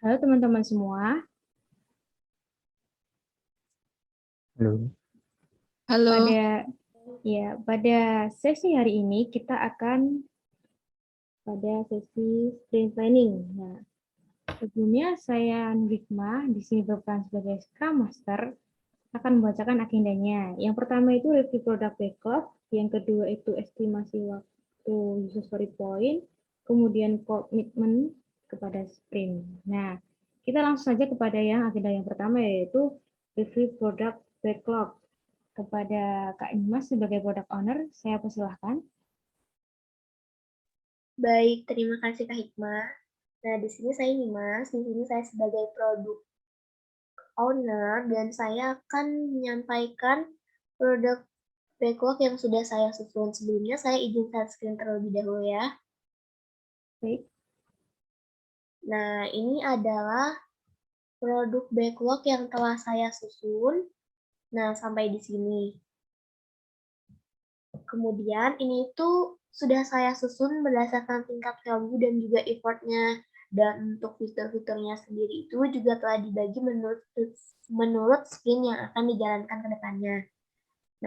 Halo teman-teman semua. Halo. Halo. Pada sesi hari ini kita akan pada sesi sprint planning. Nah, sebelumnya saya Nurikma di sini berperan sebagai Scrum Master akan membacakan agendanya. Yang pertama itu review product backlog, yang kedua itu estimasi waktu user story point, kemudian komitmen kepada sprint. Nah, kita langsung saja kepada yang agenda yang pertama yaitu review product backlog. Kepada Kak Imas sebagai product owner, saya persilahkan. Baik, terima kasih Kak Hikmah. Nah, di sini saya Nimas, di sini saya sebagai product owner dan saya akan menyampaikan produk backlog yang sudah saya susun. Sebelumnya saya izin share screen terlebih dahulu ya. Baik. Nah, ini adalah produk backlog yang telah saya susun. Nah, sampai di sini. Kemudian ini tuh sudah saya susun berdasarkan tingkat value dan juga effortnya. Dan untuk fitur-fiturnya sendiri itu juga telah dibagi menurut sprint yang akan dijalankan ke depannya.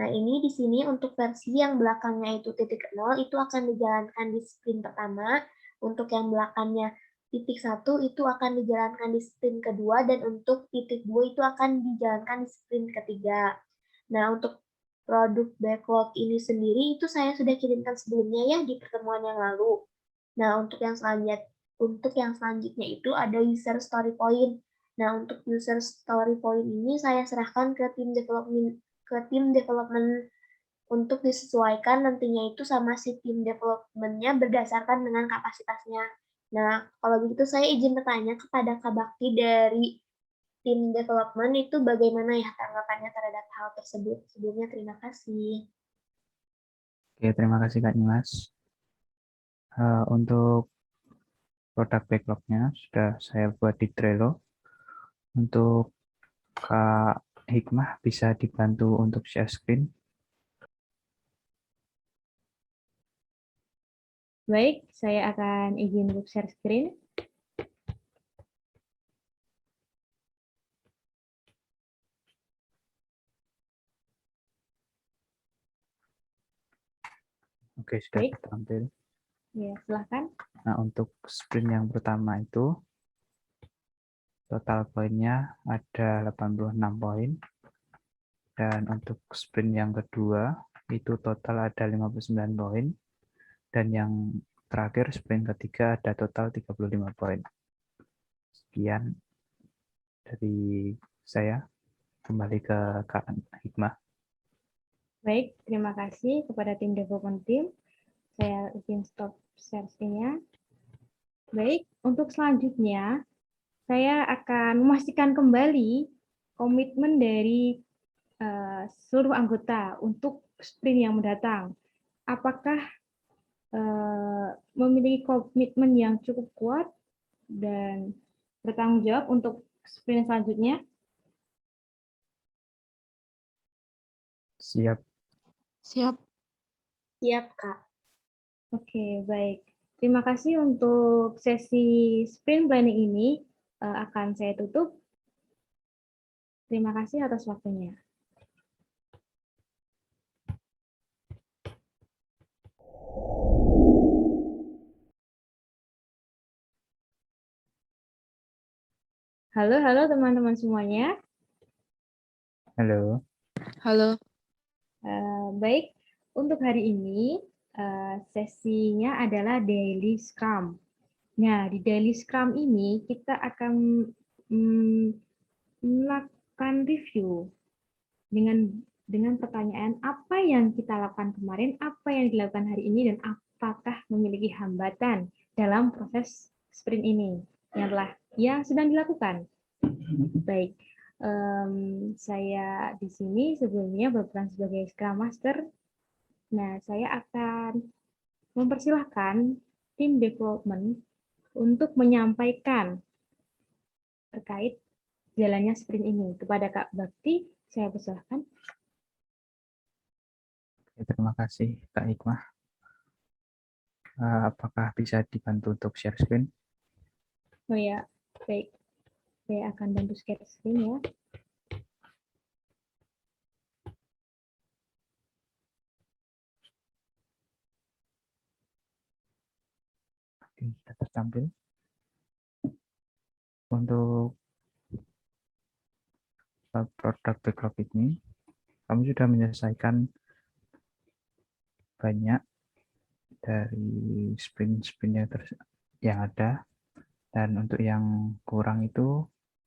Nah, ini di sini untuk versi yang belakangnya itu titik 0 itu akan dijalankan di sprint pertama. Untuk yang belakangnya titik 1 itu akan dijalankan di sprint kedua, dan untuk titik 2 itu akan dijalankan di sprint ketiga. Nah, untuk produk backlog ini sendiri itu saya sudah kirimkan sebelumnya ya di pertemuan yang lalu. Nah, untuk yang selanjutnya itu ada user story point. Nah, untuk user story point ini saya serahkan ke tim development untuk disesuaikan nantinya itu sama si tim development-nya berdasarkan dengan kapasitasnya. Nah, kalau begitu saya izin bertanya kepada Kak Bakti dari tim development itu bagaimana ya tanggapannya terhadap hal tersebut. Sebelumnya terima kasih. Oke, terima kasih Kak Nimas. Untuk produk backlog-nya sudah saya buat di Trello. Untuk Kak Hikmah bisa dibantu untuk share screen. Baik, saya akan izin untuk share screen. Oke, sudah Baik. tampil. Ya, silahkan. Nah, untuk sprint yang pertama itu total poinnya ada 86 poin. Dan untuk sprint yang kedua itu total ada 59 poin. Dan yang terakhir sprint ketiga ada total 35 poin. Sekian dari saya. Kembali ke Kak Hikmah. Baik, terima kasih kepada tim development team. Saya izin stop share screen-nya. Baik, untuk selanjutnya saya akan memastikan kembali komitmen dari seluruh anggota untuk sprint yang mendatang. Apakah memiliki komitmen yang cukup kuat dan bertanggung jawab untuk sprint selanjutnya? Siap. Siap. Siap, Kak. Oke, baik. Terima kasih untuk sesi sprint planning ini akan saya tutup. Terima kasih atas waktunya. Halo teman-teman semuanya. Halo. Halo. Baik, untuk hari ini sesinya adalah daily scrum. Nah, di daily scrum ini kita akan melakukan review dengan pertanyaan apa yang kita lakukan kemarin, apa yang dilakukan hari ini, dan apakah memiliki hambatan dalam proses sprint ini yang sedang dilakukan. Baik, saya di sini sebelumnya berperan sebagai Scrum Master. Nah, saya akan mempersilahkan tim development untuk menyampaikan terkait jalannya sprint ini. Kepada Kak Bakti, saya persilahkan. Terima kasih Kak Hikmah. Apakah bisa dibantu untuk share screen? Oh ya, baik. Saya akan bantu share screen ya. Oke, sudah tertampil. Untuk produk backlog ini, kami sudah menyelesaikan banyak dari sprint-sprint yang ada, dan untuk yang kurang itu,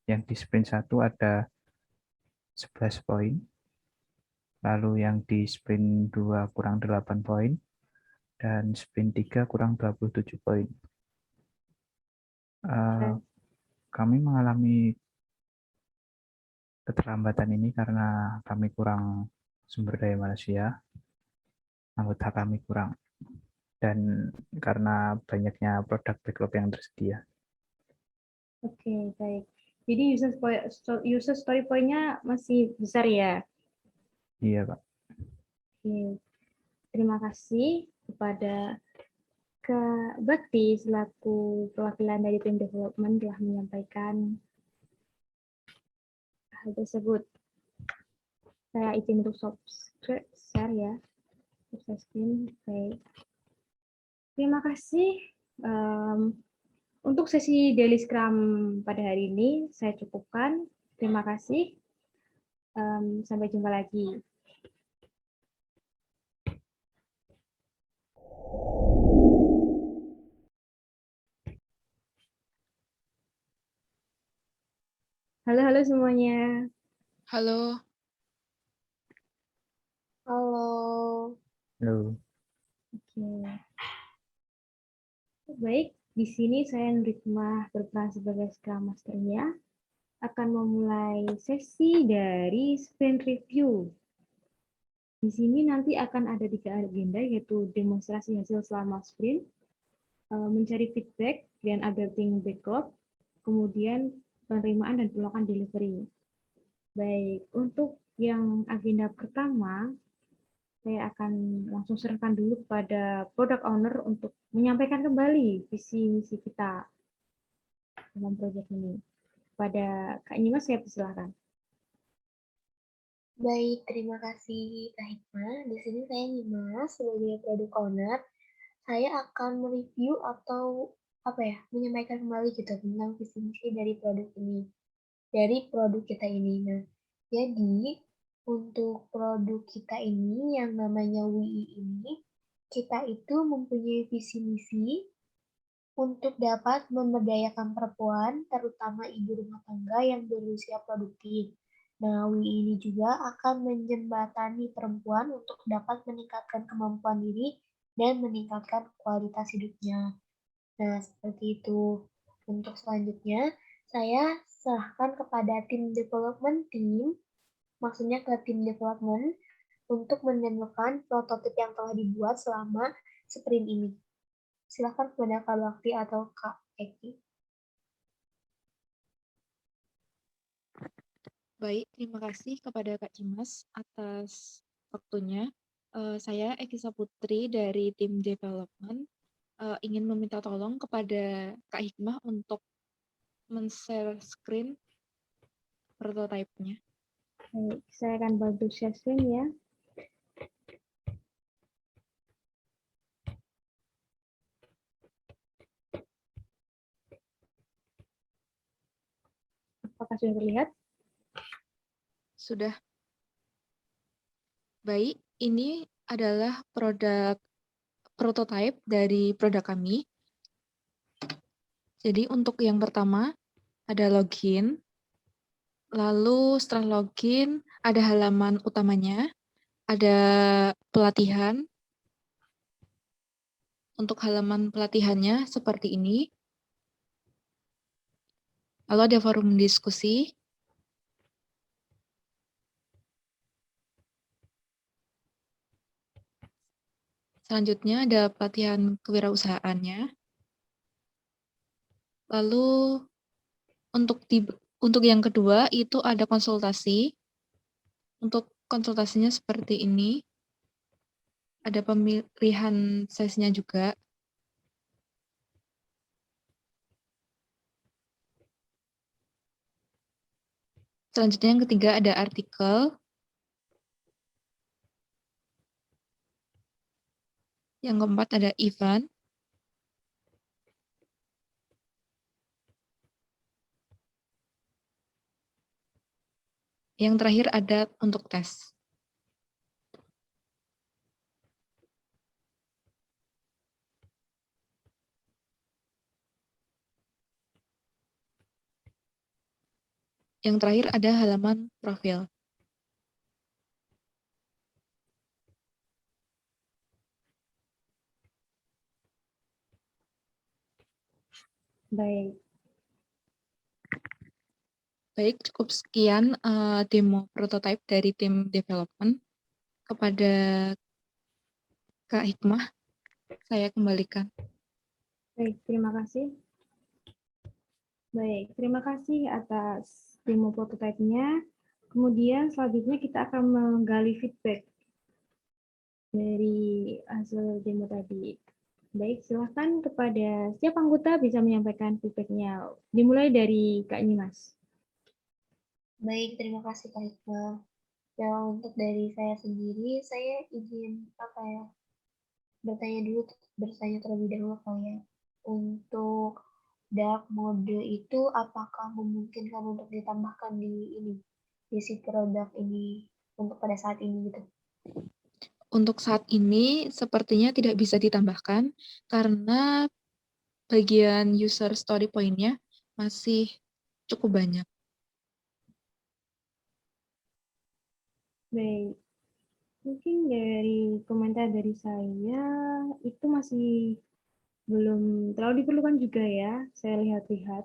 yang di sprint 1 ada 11 poin, lalu yang di sprint 2 kurang 8 poin, dan sprint 3 kurang 27 poin. Kami mengalami keterlambatan ini karena kami kurang sumber daya manusia, anggota kami kurang, dan karena banyaknya produk backlog yang tersedia. Oke, baik. Jadi user story point-nya masih besar ya? Iya, Pak. Oke. Terima kasih kepada Kak Bakti selaku perwakilan dari tim development telah menyampaikan hal tersebut. Saya izin untuk share ya. Share screen. Baik. Terima kasih. Untuk sesi daily scrum pada hari ini saya cukupkan. Terima kasih. Sampai jumpa lagi. Halo semuanya. Halo. Halo. Halo. Oke. Baik, di sini saya Nurikmah berperan sebagai Scrum Master-nya akan memulai sesi dari sprint review. Di sini nanti akan ada 3 agenda, yaitu demonstrasi hasil selama sprint, mencari feedback dan updating backlog, kemudian penerimaan dan penolakan delivery. Baik, untuk yang agenda pertama, saya akan langsung serahkan dulu kepada product owner untuk menyampaikan kembali visi misi kita dalam proyek ini. Pada Kak Nyimas, saya persilakan. Baik, terima kasih Kak Hikmah. Di sini saya Nyimas sebagai product owner. Saya akan mereview atau menyampaikan kembali gitu tentang visi misi dari produk ini, dari produk kita ini. Nah, jadi untuk produk kita ini yang namanya WII ini, kita itu mempunyai visi misi untuk dapat memberdayakan perempuan, terutama ibu rumah tangga yang berusia produktif. Nah, WII ini juga akan menjembatani perempuan untuk dapat meningkatkan kemampuan diri dan meningkatkan kualitas hidupnya. Nah, seperti itu. Untuk selanjutnya, saya serahkan kepada tim development team, maksudnya ke tim development, untuk menemukan prototip yang telah dibuat selama sprint ini. Silakan kepada Kak Bakti atau Kak Eki. Baik, terima kasih kepada Kak Cimas atas waktunya. Saya Eki Saputri dari tim development ingin meminta tolong kepada Kak Hikmah untuk men-share screen prototipe-nya. Baik, saya akan bantu share screen ya. Apakah sudah terlihat? Sudah. Baik, ini adalah produk prototipe dari produk kami. Jadi untuk yang pertama ada login. Lalu setelah login ada halaman utamanya, ada pelatihan. Untuk halaman pelatihannya seperti ini. Lalu ada forum diskusi. Selanjutnya ada pelatihan kewirausahaannya. Lalu untuk yang kedua itu ada konsultasi. Untuk konsultasinya seperti ini. Ada pemilihan sesinya juga. Selanjutnya yang ketiga ada artikel. Yang keempat ada event. Yang terakhir ada untuk tes. Yang terakhir ada halaman profil. Baik. Baik, cukup sekian demo prototype dari tim development. Kepada Kak Hikmah, saya kembalikan. Baik, terima kasih. Baik, terima kasih atas demo prototipe-nya. Kemudian selanjutnya kita akan menggali feedback dari hasil demo tadi. Baik, silahkan kepada setiap anggota bisa menyampaikan feedback-nya. Dimulai dari Kak Nyimas. Baik, terima kasih Kak Hikmah. Ya, untuk dari saya sendiri, saya izin bertanya terlebih dahulu kali ya. Untuk dark mode itu apakah memungkinkan untuk ditambahkan di si produk ini untuk pada saat ini gitu? Untuk saat ini sepertinya tidak bisa ditambahkan karena bagian user story point-nya masih cukup banyak. Baik, mungkin dari komentar dari saya itu masih belum terlalu diperlukan juga ya, saya lihat-lihat.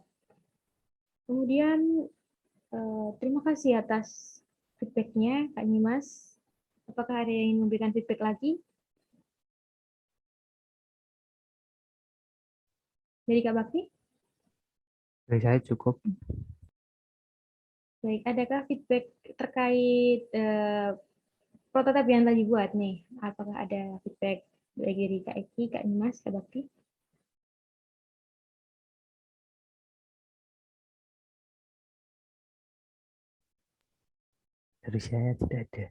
Kemudian terima kasih atas feedback-nya, Kak Nyimas. Apakah ada yang ingin memberikan feedback lagi? Dari Kak Bakti? Dari saya cukup. Baik, adakah feedback terkait prototipe yang tadi buat nih? Apakah ada feedback dari Kak Eki, Kak Nyimas, Kak Bakti? Dari saya tidak ada.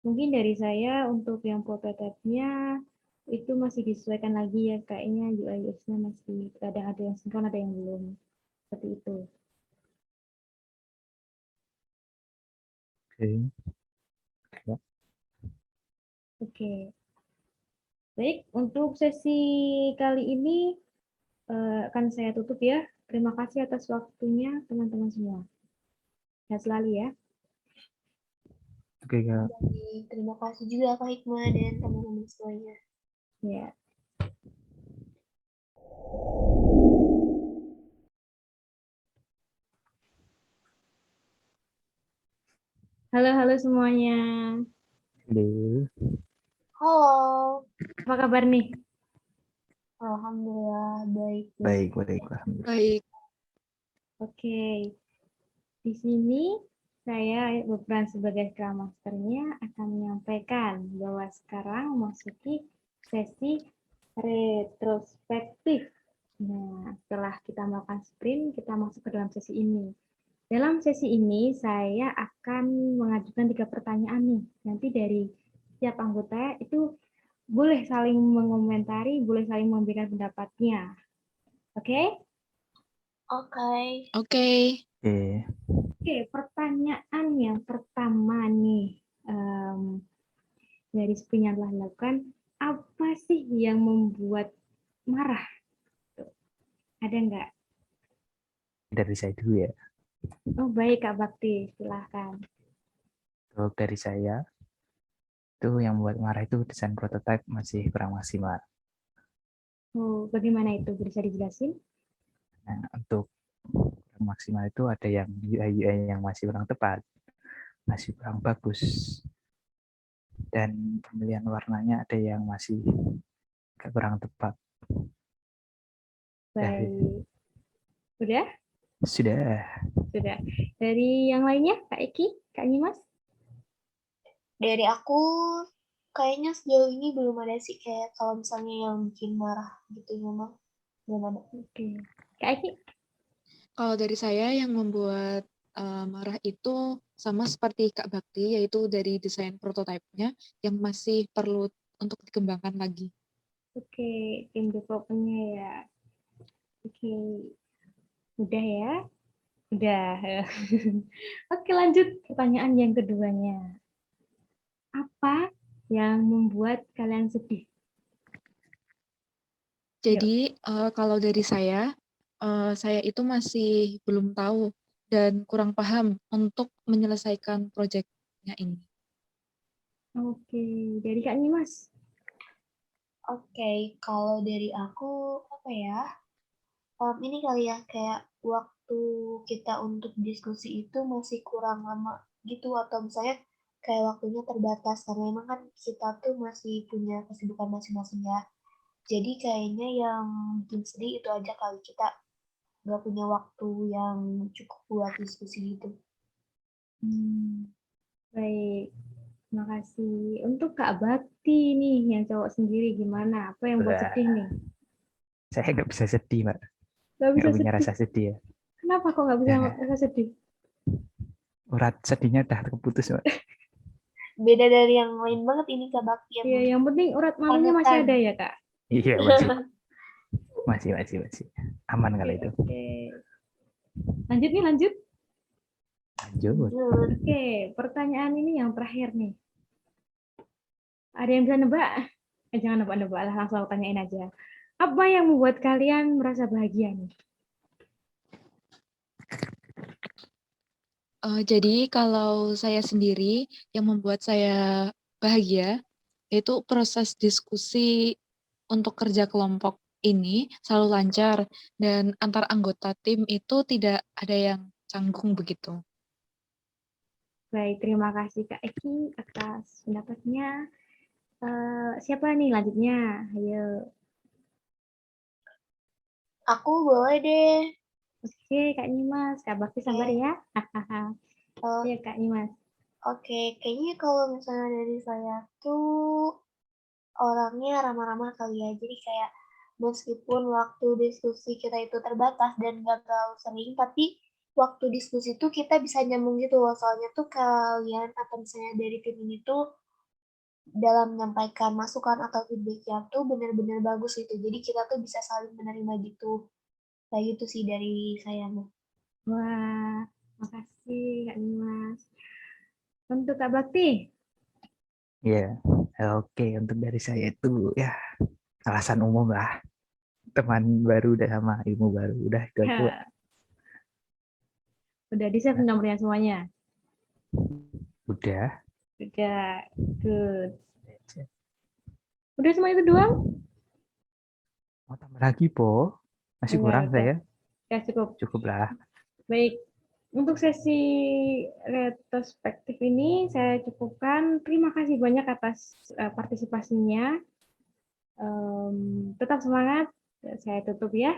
Mungkin dari saya untuk yang prototipe-nya itu masih disesuaikan lagi ya, kayaknya UI UX-nya masih kadang ada yang sinkron, ada yang belum. Seperti itu. Oke. Ya. Oke. Baik, untuk sesi kali ini akan saya tutup ya. Terima kasih atas waktunya teman-teman semua. Sehat selalu ya. Oke, Kak. Baik, terima kasih juga Kak Hikmah dan teman-teman semuanya. Ya. Halo semuanya. Halo. Halo, Apa kabar nih? alhamdulillah baik. Baik. Alhamdulillah. Baik, Oke. Di sini saya berperan sebagai Scrum Master-nya akan menyampaikan bahwa sekarang memasuki sesi retrospektif. Nah, setelah kita melakukan sprint, kita masuk ke dalam sesi ini. Dalam sesi ini, saya akan mengajukan 3 pertanyaan nih. Nanti dari setiap anggota itu boleh saling mengomentari, boleh saling memberikan pendapatnya. Oke? Oke. oke. Oke. Oke, pertanyaan yang pertama nih. Dari sprint yang telah dilakukan, apa sih yang membuat marah? Tuh. Ada nggak? Dari saya dulu ya. Oh, baik, Kak Bakti. Silahkan. Untuk dari saya, itu yang membuat marah itu desain prototipe masih kurang maksimal. Oh, bagaimana itu? Bisa dijelasin? Nah, untuk kurang maksimal itu ada yang UI yang masih kurang tepat, masih kurang bagus, dan pemilihan warnanya ada yang masih kurang tepat. Baik. Sudah? Sudah. Sudah. Dari yang lainnya, Kak Eki, Kak Nyimas? Dari aku kayaknya sejauh ini belum ada sih, kayak kalau misalnya yang bikin marah gitu memang belum ada. Oke. Kak Eki? Kalau dari saya yang membuat marah itu sama seperti Kak Bakti, yaitu dari desain prototipe-nya yang masih perlu untuk dikembangkan lagi. Oke, tim development-nya ya. Oke, udah ya? Udah. Oke, lanjut pertanyaan yang keduanya. Apa yang membuat kalian sedih? Jadi kalau dari saya itu masih belum tahu dan kurang paham untuk menyelesaikan proyeknya ini. Oke, dari Kak Nimas. Oke, kalau dari aku apa ya? Ini kali ya kayak waktu kita untuk diskusi itu masih kurang lama gitu atau misalnya kayak waktunya terbatas karena emang kan kita tuh masih punya kesibukan masing-masing ya. Jadi kayaknya yang bikin sedih itu aja kali kita nggak punya waktu yang cukup buat diskusi gitu. Baik, terima kasih. Untuk Kak Bakti nih, yang cowok sendiri gimana? Apa yang buat Lah, sedih nih? saya nggak bisa sedih, Mbak. Gak bisa Nggak punya sedih. rasa sedih ya. Kenapa kok nggak bisa Ya, rasa sedih? urat sedihnya udah keputus, Mbak. Beda dari yang lain banget ini Kak Bakti yang Ya, yang penting urat malunya masih ada panutan. ya, Kak? Iya, masih. Aman Oke, kali itu. oke. Lanjut nih, lanjut. Lanjut. Oke, pertanyaan ini yang terakhir nih. Ada yang bisa nebak? Jangan nebak-nebak lah, langsung aku tanyain aja. Apa yang membuat kalian merasa bahagia nih? Jadi kalau saya sendiri yang membuat saya bahagia yaitu proses diskusi untuk kerja kelompok ini selalu lancar dan antar anggota tim itu tidak ada yang canggung begitu. Baik, terima kasih Kak Eki atas pendapatnya. Siapa nih lanjutnya? Ayo. Aku boleh deh. Oke, Kak Nimas. Kak Bakti sabar ya. Eh, Ayo, Kak Nimas. Oke, kayaknya kalau misalnya dari saya tuh orangnya ramah-ramah kali ya. Jadi kayak meskipun waktu diskusi kita itu terbatas dan gak terlalu sering, tapi waktu diskusi tuh kita bisa nyambung gitu loh. Soalnya tuh kalian atau misalnya dari tim ini tuh dalam menyampaikan masukan atau feedback-nya tuh benar-benar bagus gitu. Jadi kita tuh bisa saling menerima gitu. Kayak gitu sih dari saya mah. Wah, makasih Kak Nimas. Untuk Kak Bakti. Ya, oke. Untuk dari saya itu ya alasan umum lah. Teman baru udah sama ilmu baru udah itu aja. Mbak. Udah di-save nomornya semuanya? Udah. Udah, good. Udah semua itu doang? Mau tambah lagi, Po? Masih Enggak, kurang udah. saya. Ya, cukup. Cukup lah. Baik, untuk sesi retrospektif ini saya cukupkan. Terima kasih banyak atas partisipasinya. Tetap semangat. Saya tutup ya.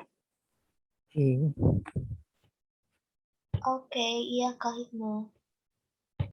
Oke. Oke, iya Kak Hikmah.